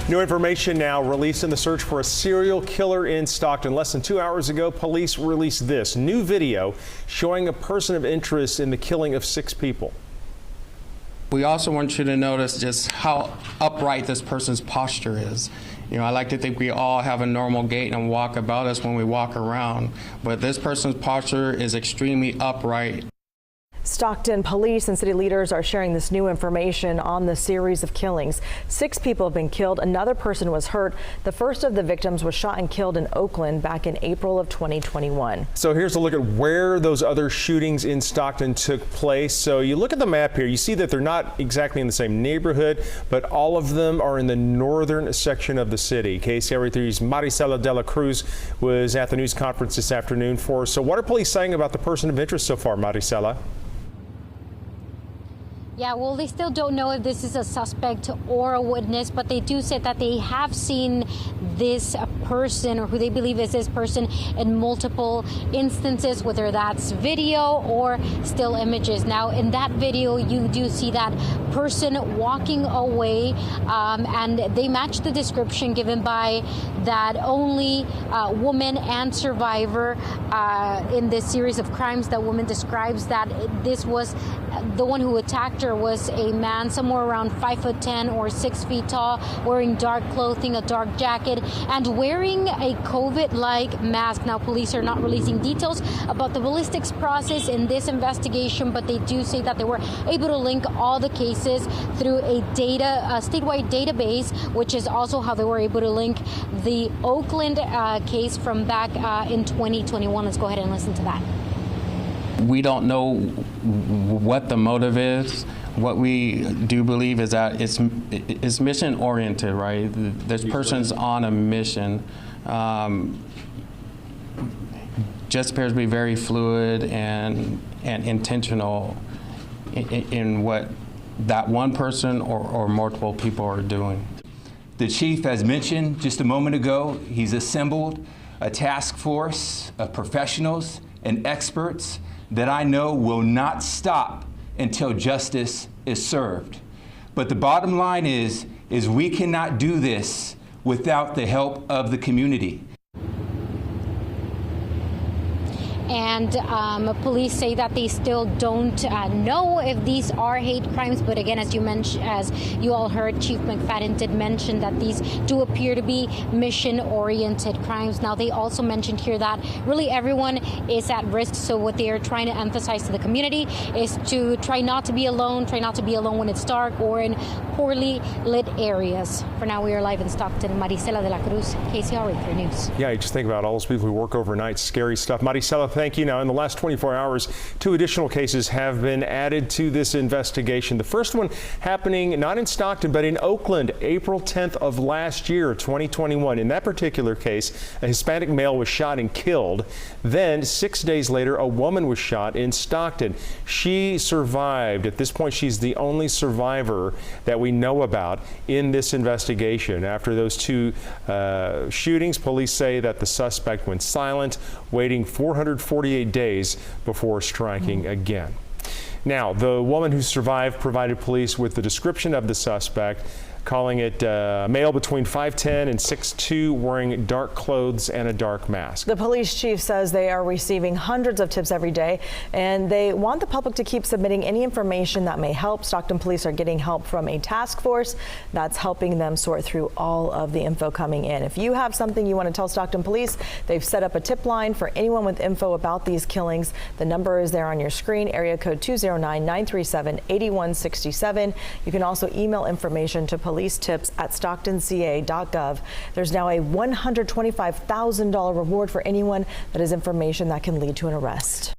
New information now released in the search for a serial killer in Stockton. Less than 2 hours ago, police released this new video showing a person of interest in the killing of 6 people. We also want you to notice just how upright this person's posture is. You know, I like to think we all have a normal gait and walk about us when we walk around, but this person's posture is extremely upright. Stockton police and city leaders are sharing this new information on the series of killings. 6 people have been killed. Another person was hurt. The first of the victims was shot and killed in Oakland back in April of 2021. So here's a look at where those other shootings in Stockton took place. So you look at the map here, you see that they're not exactly in the same neighborhood, but all of them are in the northern section of the city. KCRA 3's Marisela de la Cruz was at the news conference this afternoon for us. So what are police saying about the person of interest so far, Marisela? Yeah, well, they still don't know if this is a suspect or a witness, but they do say that they have seen this person, or who they believe is this person, in multiple instances, whether that's video or still images. Now, in that video, you do see that person walking away, and they match the description given by that only woman and survivor in this series of crimes. That woman describes that this was the one who attacked her was a man somewhere around 5'10" or 6 feet tall, wearing dark clothing, a dark jacket, and wearing a COVID-like mask. Now, police are not releasing details about the ballistics process in this investigation, but they do say that they were able to link all the cases through a statewide database, which is also how they were able to link the Oakland case from back in 2021. Let's go ahead and listen to that. We don't know what the motive is. What we do believe is that it's mission oriented, right? This person's on a mission. Just appears to be very fluid and intentional in what that one person or multiple people are doing. The chief, as mentioned just a moment ago, he's assembled a task force of professionals and experts that I know will not stop until justice is served. But the bottom line is we cannot do this without the help of the community. And police say that they still don't know if these are hate crimes. But again, as you all heard, Chief McFadden did mention that these do appear to be mission-oriented crimes. Now, they also mentioned here that really everyone is at risk. So what they are trying to emphasize to the community is to try not to be alone, when it's dark or in poorly lit areas. For now, we are live in Stockton. Marisela de la Cruz, KCRA 3 News. Yeah, you just think about all those people who work overnight. Scary stuff. Marisela, thank you. Now, in the last 24 hours, 2 additional cases have been added to this investigation. The first one happening not in Stockton, but in Oakland, April 10th of last year, 2021. In that particular case, a Hispanic male was shot and killed. Then 6 days later, a woman was shot in Stockton. She survived. At this point, she's the only survivor that we know about in this investigation. After those 2 shootings, police say that the suspect went silent, waiting 448 days before striking again. Now, the woman who survived provided police with the description of the suspect, calling it a male between 5'10" and 6'2", wearing dark clothes and a dark mask. The police chief says they are receiving hundreds of tips every day, and they want the public to keep submitting any information that may help. Stockton police are getting help from a task force that's helping them sort through all of the info coming in. If you have something you want to tell Stockton police, they've set up a tip line for anyone with info about these killings. The number is there on your screen, area code 209-937-8167. You can also email information to policetips@stocktonca.gov. There's now a $125,000 reward for anyone that has information that can lead to an arrest.